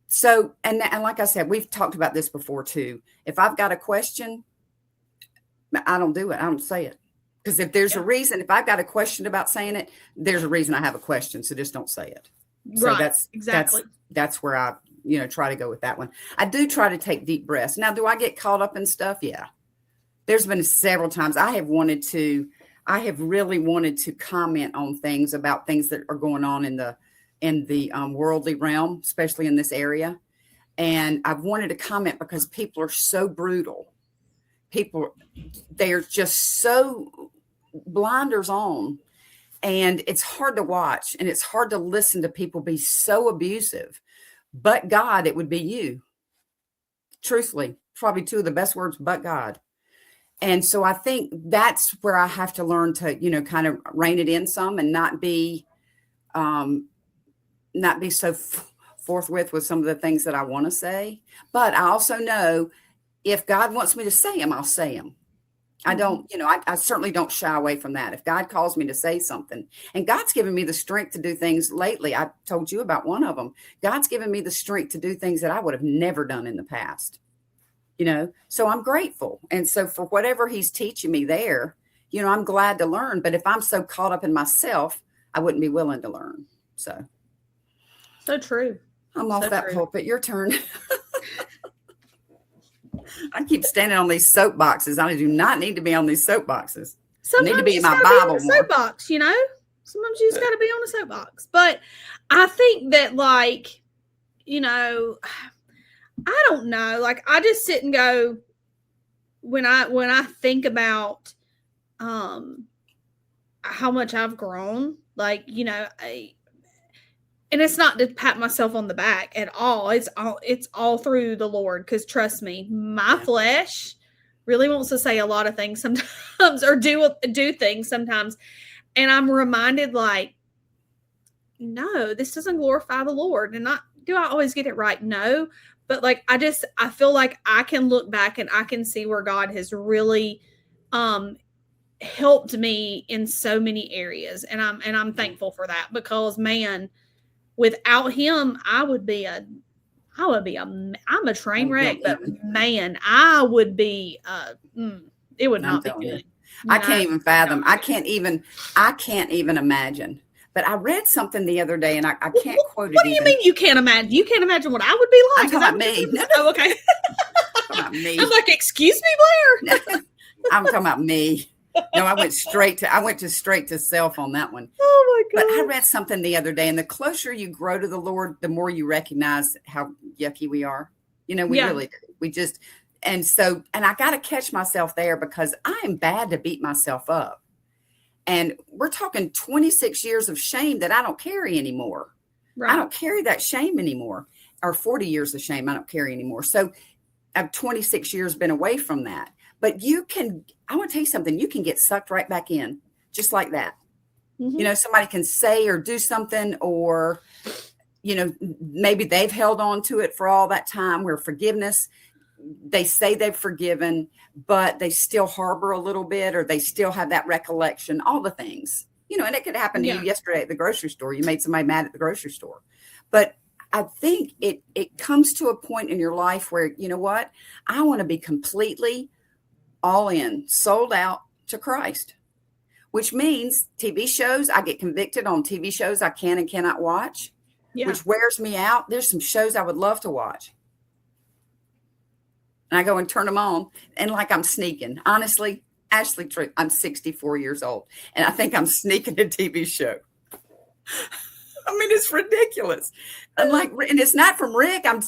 B: So, and like I said, we've talked about this before too. If I've got a question, I don't do it. I don't say it. Because if there's a reason, if I've got a question about saying it, there's a reason I have a question. So just don't say it. So that's where I, try to go with that one. I do try to take deep breaths. Now, do I get caught up in stuff? Yeah. There's been several times I have really wanted to comment on things about things that are going on in the worldly realm, especially in this area. And I've wanted to comment because people are so brutal. They're just so blinders on. And it's hard to watch and it's hard to listen to people be so abusive. But God, it would be you. Truthfully, probably 2 of the best words, but God. And so I think that's where I have to learn to, kind of rein it in some and not be so forthwith with some of the things that I want to say. But I also know if God wants me to say them, I'll say them. I don't, I certainly don't shy away from that. If God calls me to say something, and God's given me the strength to do things lately. I told you about one of them. God's given me the strength to do things that I would have never done in the past, so I'm grateful. And so for whatever he's teaching me there, I'm glad to learn. But if I'm so caught up in myself, I wouldn't be willing to learn. So
A: true.
B: I'm off that pulpit. Your turn. I keep standing on these soapboxes. I do not need to be on these soapboxes.
A: Sometimes I need to be in my Bible more. Soapbox, Sometimes you just got to be on a soapbox. But I think that, I don't know. I just sit and go when I think about how much I've grown. And it's not to pat myself on the back at all. It's all through the Lord. Because trust me, my flesh really wants to say a lot of things sometimes, or do things sometimes. And I'm reminded, no, this doesn't glorify the Lord. And do I always get it right? No. But I feel like I can look back and I can see where God has really helped me in so many areas. And I'm thankful for that, because man, without him, I'm a train wreck, but man, I would be, it would not be good.
B: I can't even fathom. I can't even imagine. But I read something the other day, and I can't quote it.
A: What do you mean you can't imagine? You can't imagine what I would be like?
B: I'm talking about me.
A: Oh, okay.
B: I'm talking about me.
A: I'm like, excuse me, Blair?
B: I'm talking about me. No, I went straight to self on that one.
A: Oh my God.
B: But I read something the other day, and the closer you grow to the Lord, the more you recognize how yucky we are. We really do. We just, and I got to catch myself there, because I am bad to beat myself up. And we're talking 26 years of shame that I don't carry anymore. Right. I don't carry that shame anymore, or 40 years of shame I don't carry anymore. So I've 26 years been away from that. But I want to tell you something, you can get sucked right back in just like that. Mm-hmm. Somebody can say or do something, or, maybe they've held on to it for all that time, where forgiveness, they say they've forgiven, but they still harbor a little bit, or they still have that recollection, all the things, and it could happen to you yesterday at the grocery store. You made somebody mad at the grocery store. But I think it comes to a point in your life where, what? I want to be completely all in, sold out to Christ, which means TV shows. I get convicted on TV shows I can and cannot watch, which wears me out. There's some shows I would love to watch, and I go and turn them on, and I'm sneaking. Honestly, Ashley, I'm 64 years old, and I think I'm sneaking a TV show. I mean, it's ridiculous. And it's not from Rick. I'm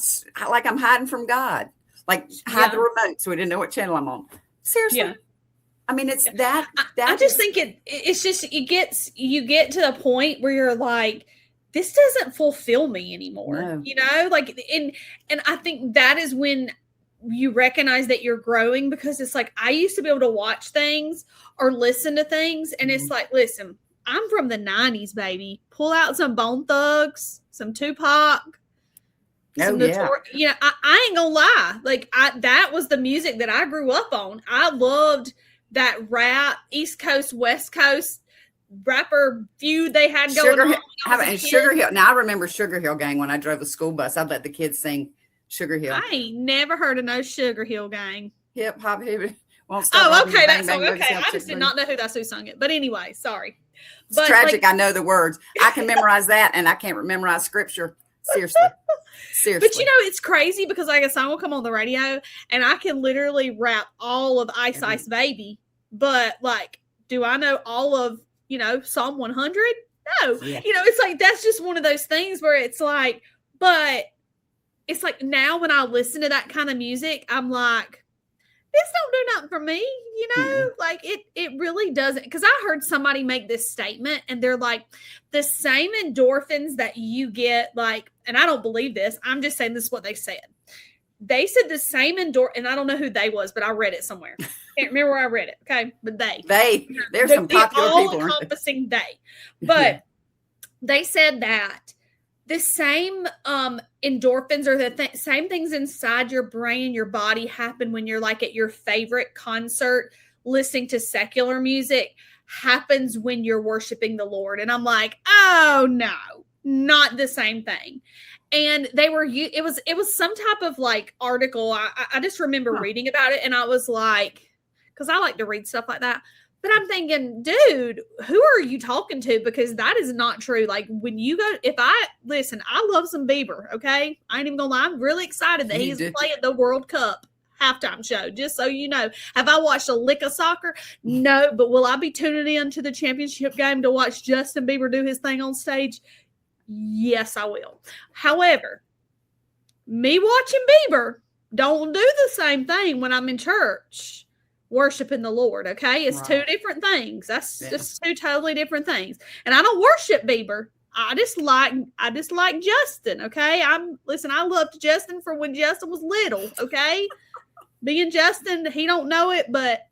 B: hiding from God, hide the remote so we didn't know what channel I'm on. Seriously. Yeah. I mean, it's that.
A: I just think it's just, you get to the point where you're like, this doesn't fulfill me anymore. No. And I think that is when you recognize that you're growing, because it's I used to be able to watch things or listen to things. And it's listen, I'm from the 90s, baby. Pull out some Bone Thugs, some Tupac. I ain't gonna lie. That was the music that I grew up on. I loved that rap, East Coast, West Coast rapper feud they had going on.
B: Sugar Hill. Now I remember Sugar Hill Gang when I drove the school bus. I'd let the kids sing Sugar Hill.
A: I ain't never heard of no Sugar Hill Gang.
B: Hip hop, okay.
A: That's okay. I just did not know who sung it. But anyway, sorry.
B: It's tragic. I know the words. I can memorize that, and I can't memorize scripture. Seriously.
A: But it's crazy, because a song will come on the radio and I can literally rap all of Ice Ice Baby, but do I know all of Psalm 100? No. Yeah. It's that's just one of those things where it's but it's now when I listen to that kind of music, I'm like, this don't do nothing for me, it really doesn't. Because I heard somebody make this statement, and they're the same endorphins that you get, and I don't believe this, I'm just saying this is what they said. They said the same and I don't know who they was, but I read it somewhere. Can't remember where I read it. Okay, but
B: there's some popular people,
A: all-encompassing they, but they said that the same endorphins, or the same things inside your brain, your body, happen when you're at your favorite concert, listening to secular music happens when you're worshiping the Lord. And I'm like, oh no, not the same thing. And it was some type of like article. I just remember reading about it, and I was like, because I like to read stuff like that. But I'm thinking, dude, who are you talking to? Because that is not true. Like when you go, I love some Bieber. Okay. I ain't even gonna lie. I'm really excited that he's playing the World Cup halftime show, just so you know. Have I watched a lick of soccer? No, but will I be tuning in to the championship game to watch Justin Bieber do his thing on stage? Yes, I will. However, me watching Bieber don't do the same thing when I'm in church worshiping the Lord. Okay, it's two different things. That's just two totally different things. And I don't worship Bieber. I just like Justin. Okay, I loved Justin from when Justin was little. Okay. Being Justin, he don't know it, but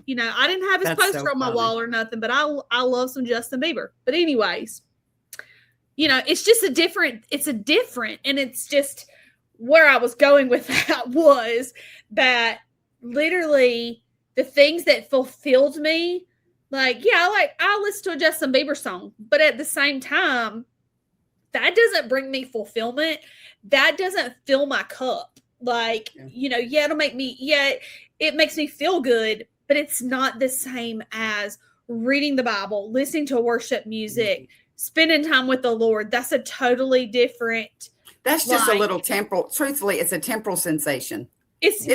A: I didn't have his poster on my wall or nothing, but I love some Justin Bieber. But anyways, it's just a different, and it's just where I was going with that was that literally the things that fulfilled me, like, I listen to a Justin Bieber song, but at the same time, that doesn't bring me fulfillment. That doesn't fill my cup. Like, it'll make me, it makes me feel good, but it's not the same as reading the Bible, listening to worship music, spending time with the Lord. That's a totally different.
B: That's just a little temporal. Truthfully, it's a temporal sensation.
A: It's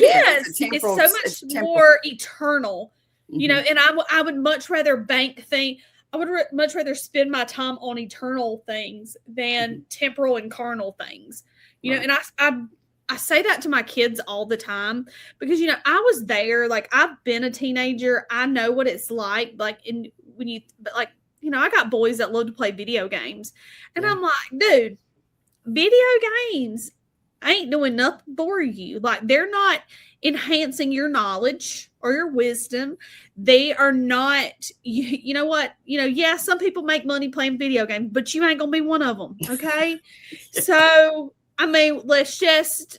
A: so much more eternal, and I would much rather I would much rather spend my time on eternal things than temporal and carnal things, and I say that to my kids all the time because, I was there, like I've been a teenager. I know what it's like. I got boys that love to play video games, and I'm like, dude, video games ain't doing nothing for you. Like, they're not enhancing your knowledge or your wisdom. They are not, you know what? Some people make money playing video games, but you ain't going to be one of them. Okay. So, I mean, let's just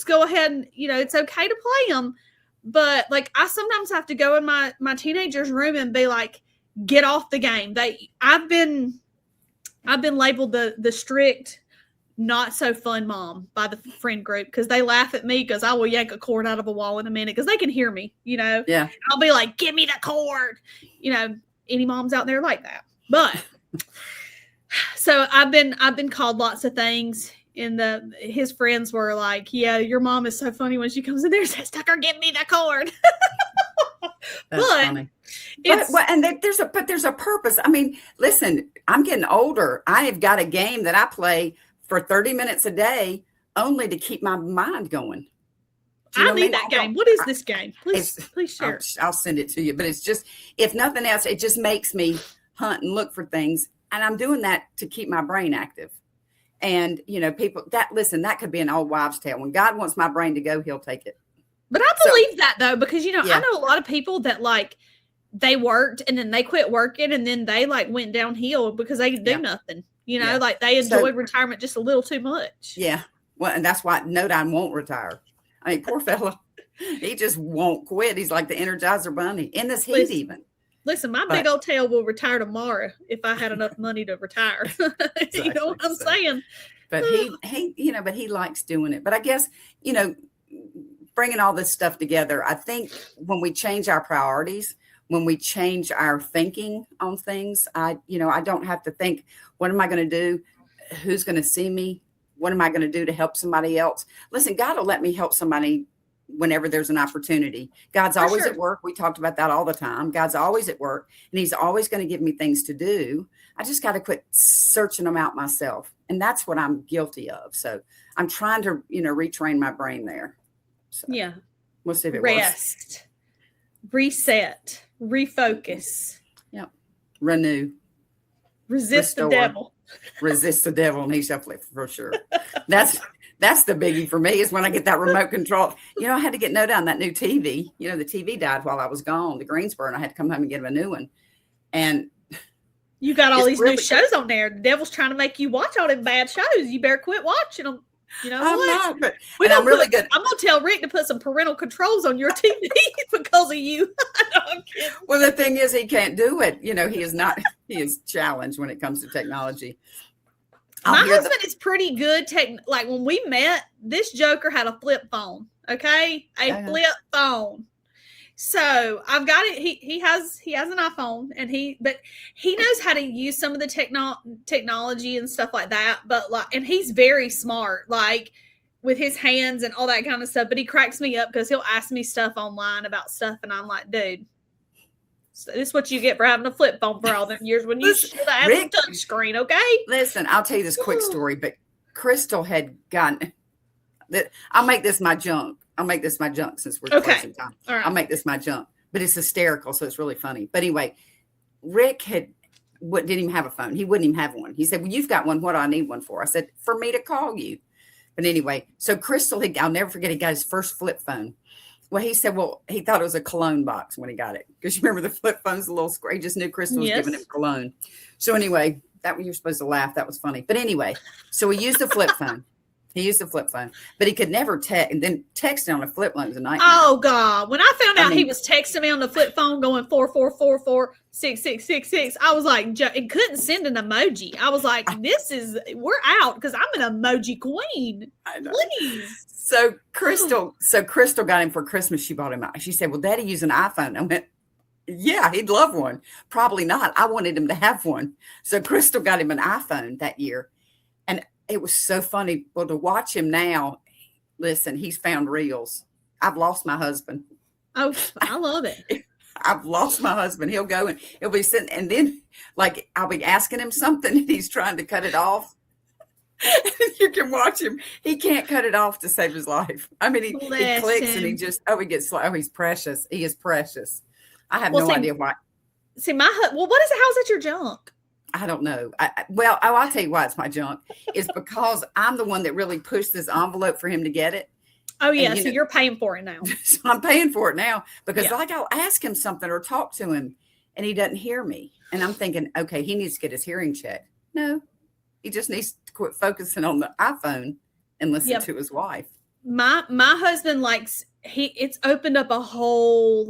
A: go ahead and, it's okay to play them. But like, I sometimes have to go in my teenager's room and be like, get off the game. I've been labeled the strict, not so fun mom by the friend group because they laugh at me because I will yank a cord out of a wall in a minute because they can hear me,
B: Yeah.
A: I'll be like, give me the cord. Any moms out there like that. But so I've been called lots of things. And his friends were like, yeah, your mom is so funny when she comes in there and says, Tucker, give me the cord.
B: That's funny. But there's a purpose. I mean, listen, I'm getting older. I have got a game that I play for 30 minutes a day only to keep my mind going.
A: I need that game. What is this game? Please share.
B: I'll send it to you. But it's just, if nothing else, it just makes me hunt and look for things. And I'm doing that to keep my brain active. And, people that could be an old wives' tale. When God wants my brain to go, he'll take it.
A: But I believe that though, because, I know a lot of people that like, they worked and then they quit working and then they like went downhill because they could do nothing. Like they enjoyed retirement just a little too much.
B: Yeah. Well, and that's why Nodine won't retire. I mean, poor fella, he just won't quit. He's like the Energizer Bunny in this heat even.
A: Listen, my big old tail will retire tomorrow if I had enough money to retire. Exactly, you know what I'm saying?
B: But he likes doing it. But I guess, bringing all this stuff together, I think when we change our priorities, when we change our thinking on things, I don't have to think, what am I going to do? Who's going to see me? What am I going to do to help somebody else? Listen, God will let me help somebody whenever there's an opportunity. God's always at work. We talked about that all the time. God's always at work, and he's always going to give me things to do. I just got to quit searching them out myself. And that's what I'm guilty of. So I'm trying to, retrain my brain there. So
A: yeah.
B: We'll see if it
A: works. Reset, refocus.
B: Yep. Renew.
A: Resist the devil.
B: Resist the devil and he shall flee, for sure. That's the biggie for me is when I get that remote control. I had to get down that new TV. The TV died while I was gone, the Greensboro, and I had to come home and get him a new one. And
A: you got all these new shows on there. The devil's trying to make you watch all them bad shows. You better quit watching them. You know
B: I'm
A: what?
B: not, but I'm really good.
A: I'm gonna tell Rick to put some parental controls on your TV because of you. No, I'm kidding.
B: Well, the thing is, he can't do it. You know, he is not. He is challenged when it comes to technology.
A: My husband is pretty good. Like when we met, this joker had a flip phone. Okay, a flip phone. So I've got it. He has an iPhone, and he knows how to use some of the technology and stuff like that. But and he's very smart, like with his hands and all that kind of stuff. But he cracks me up because he'll ask me stuff online about stuff, and I'm like, dude, so this is what you get for having a flip phone for all them years when you should have a touch screen. Okay.
B: Listen, I'll tell you this quick story. But Crystal had gotten that. I'll make this my junk since we're closing time. All right. I'll make this my junk, but it's hysterical, so it's really funny. But anyway, Rick didn't even have a phone. He wouldn't even have one. He said, well, you've got one. What do I need one for? I said, for me to call you. But anyway, so Crystal, I'll never forget, he got his first flip phone. Well, he said, he thought it was a cologne box when he got it. Because you remember the flip phone's a little square. He just knew Crystal was giving him cologne. So anyway, you're supposed to laugh. That was funny. But anyway, so he used the flip phone. He used the flip phone, but he could never text, and then texting on a flip phone was a nightmare.
A: Oh God! When I found out he was texting me on the flip phone, going 44446666, I was like, and couldn't send an emoji. I was like, we're out because I'm an emoji queen.
B: I know.
A: Please.
B: So Crystal got him for Christmas. She bought him out. She said, "Well, Daddy used an iPhone." I went, "Yeah, he'd love one. Probably not. I wanted him to have one." So Crystal got him an iPhone that year, and it was so funny. Well, to watch him now, listen, he's found reels. I've lost my husband.
A: Oh, I love it.
B: I've lost my husband. He'll go and he'll be sitting, and then like I'll be asking him something and he's trying to cut it off. You can watch him. He can't cut it off to save his life. I mean, he clicks and he just, he gets slow. Oh, he's precious. He is precious. I have no idea why.
A: See, how's that your junk?
B: I don't know. I'll tell you why it's my junk. It's because I'm the one that really pushed this envelope for him to get it.
A: Oh, yeah. So you're paying for it now.
B: So I'm paying for it now because I'll ask him something or talk to him and he doesn't hear me. And I'm thinking, okay, he needs to get his hearing checked. No, he just needs to quit focusing on the iPhone and listen to his wife.
A: My husband it's opened up a whole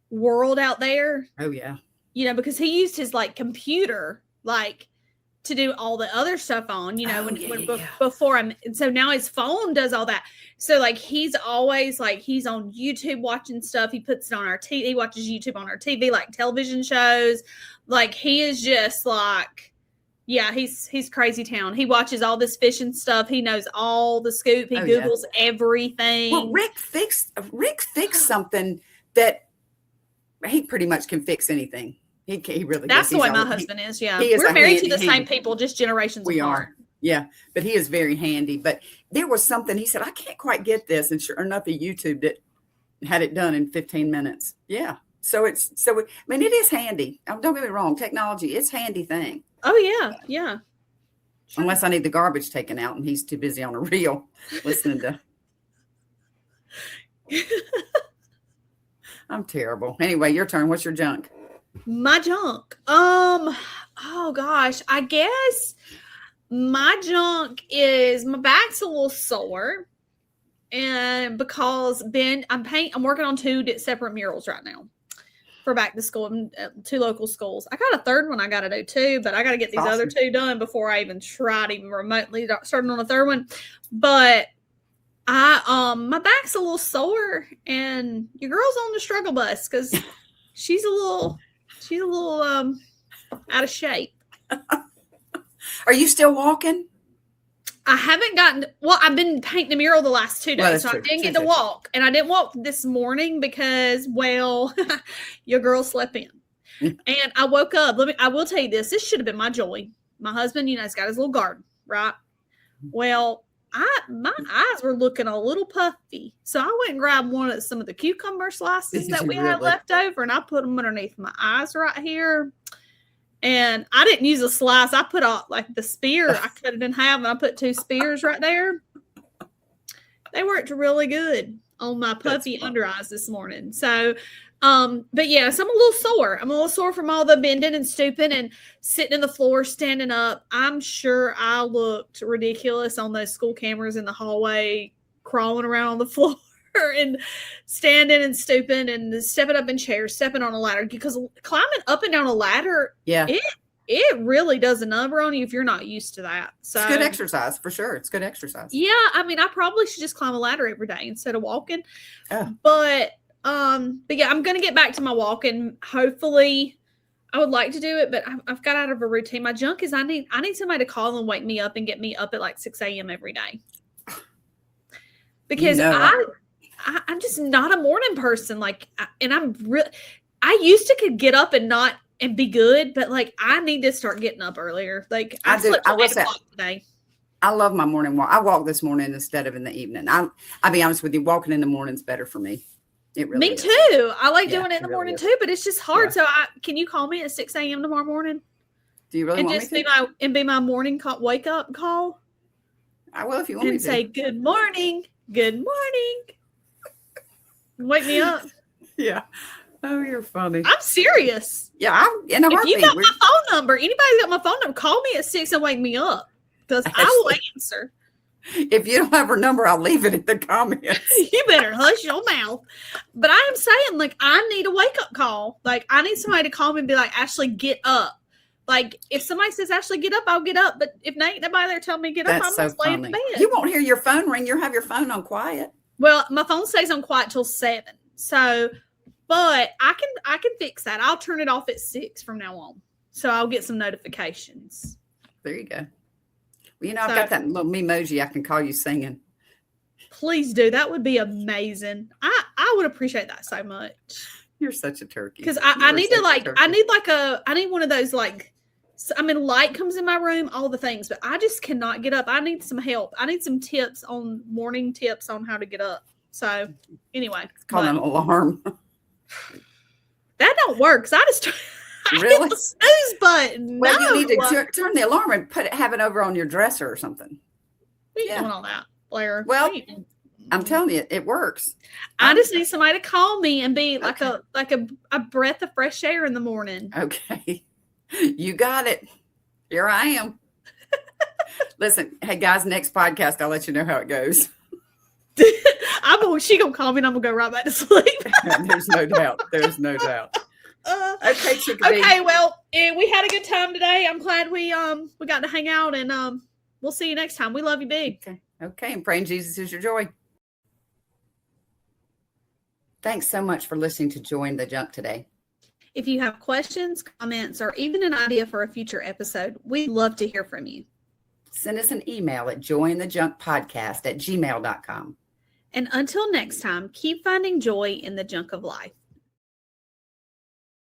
A: world out there.
B: Oh, yeah.
A: You know, because he used his computer to do all the other stuff on, before him. And so now his phone does all that. So he's always he's on YouTube watching stuff. He puts it on our TV. He watches YouTube on our TV, television shows. He is just he's crazy town. He watches all this fishing stuff. He knows all the scoop. He Googles everything.
B: Well, Rick fixed something that he pretty much can fix anything. He really
A: That's the way my husband is. Yeah. We're married to the same people, just generations apart. We are.
B: Yeah. But he is very handy. But there was something he said, I can't quite get this. And sure enough, he YouTubed it, had it done in 15 minutes. Yeah. So it is handy. Don't get me wrong. Technology, it's a handy thing.
A: Oh, yeah. Yeah.
B: Sure. Unless I need the garbage taken out and he's too busy on a reel listening to. I'm terrible. Anyway, your turn. What's your junk?
A: My junk. Oh gosh. I guess my junk is my back's a little sore. And because I'm working on 2 separate murals right now for back to school, 2 local schools. I got a third one I got to do too, but I got to get these other 2 done before I even try to even remotely starting on a third one. But my back's a little sore, and your girl's on the struggle bus because she's a little out of shape.
B: Are you still walking?
A: I haven't I've been painting the mural the last 2 days, so I didn't get to walk. And I didn't walk this morning because, your girl slept in. And I woke up. I will tell you this should have been my joy. My husband, he's got his little garden, right? Well, my eyes were looking a little puffy. So I went and grabbed some of the cucumber slices that we had left over, and I put them underneath my eyes right here. And I didn't use a slice. I put the spear. I cut it in half, and I put 2 spears right there. They worked really good. on my puffy under eyes this morning. So, but yeah, so I'm a little sore. I'm a little sore from all the bending and stooping and sitting in the floor, standing up. I'm sure I looked ridiculous on those school cameras in the hallway, crawling around on the floor and standing and stooping and stepping up in chairs, stepping on a ladder, because climbing up and down a ladder, it really does a number on you if you're not used to that. So
B: it's good exercise for sure. It's good exercise.
A: Yeah, I mean, I probably should just climb a ladder every day instead of walking.
B: Oh.
A: But yeah, I'm gonna get back to my walking. Hopefully, I would like to do it, but I've got out of a routine. My junk is I need somebody to call and wake me up and get me up at like 6 a.m. every day. Because I'm just not a morning person. Like, and I used to could get up and be good, but like I need to start getting up earlier. Like I slept till 8 o'clock today.
B: I love my morning walk. I walk this morning instead of in the evening. I'll be honest with you, walking in the morning is better for me. It really
A: me
B: is.
A: Too. I like doing it in the morning too, but it's just hard. So can you call me at 6 a.m. tomorrow morning?
B: Do you really want me to?
A: Be my morning wake up call?
B: I will if you want me to.
A: And say good morning. Good morning. Wake me up.
B: Yeah. Oh, you're funny.
A: I'm serious.
B: Yeah, I'm in a heartbeat.
A: If you got my phone number, anybody's got my phone number, call me at 6 and wake me up, because I will answer.
B: If you don't have her number, I'll leave it in the comments.
A: You better hush your mouth. But I am saying, like, I need a wake-up call. Like, I need somebody to call me and be like, Ashley, get up. Like, if somebody says, Ashley, get up, I'll get up. But if ain't nobody there telling me to get up, I'm just laying in bed.
B: You won't hear your phone ring. You'll have your phone on quiet.
A: Well, my phone stays on quiet till 7. So... But I can fix that. I'll turn it off at 6 from now on. So I'll get some notifications.
B: There you go. Well, I've got that little emoji I can call you singing.
A: Please do. That would be amazing. I would appreciate that so much.
B: You're such a turkey.
A: Because I need one of those, like, light comes in my room, all the things, but I just cannot get up. I need some help. I need some morning tips on how to get up. So anyway.
B: Call an alarm.
A: That don't work. Cause I just
B: really
A: the snooze button.
B: Well, you need to turn the alarm and have it over on your dresser or something.
A: What are you doing all that, Blair?
B: Well, I'm telling you, it works.
A: I just need somebody to call me and be like a breath of fresh air in the morning.
B: Okay, you got it. Here I am. Listen, hey guys, next podcast I'll let you know how it goes.
A: She gonna call me and I'm gonna go right back to sleep.
B: There's no doubt. There's no doubt. Okay,
A: okay. Well, we had a good time today. I'm glad we got to hang out, and we'll see you next time. We love you, big.
B: Okay. And praying Jesus is your joy. Thanks so much for listening to Join the Junk today.
A: If you have questions, comments, or even an idea for a future episode, we'd love to hear from you.
B: Send us an email at jointhejunkpodcast@gmail.com.
A: And until next time, keep finding joy in the junk of life.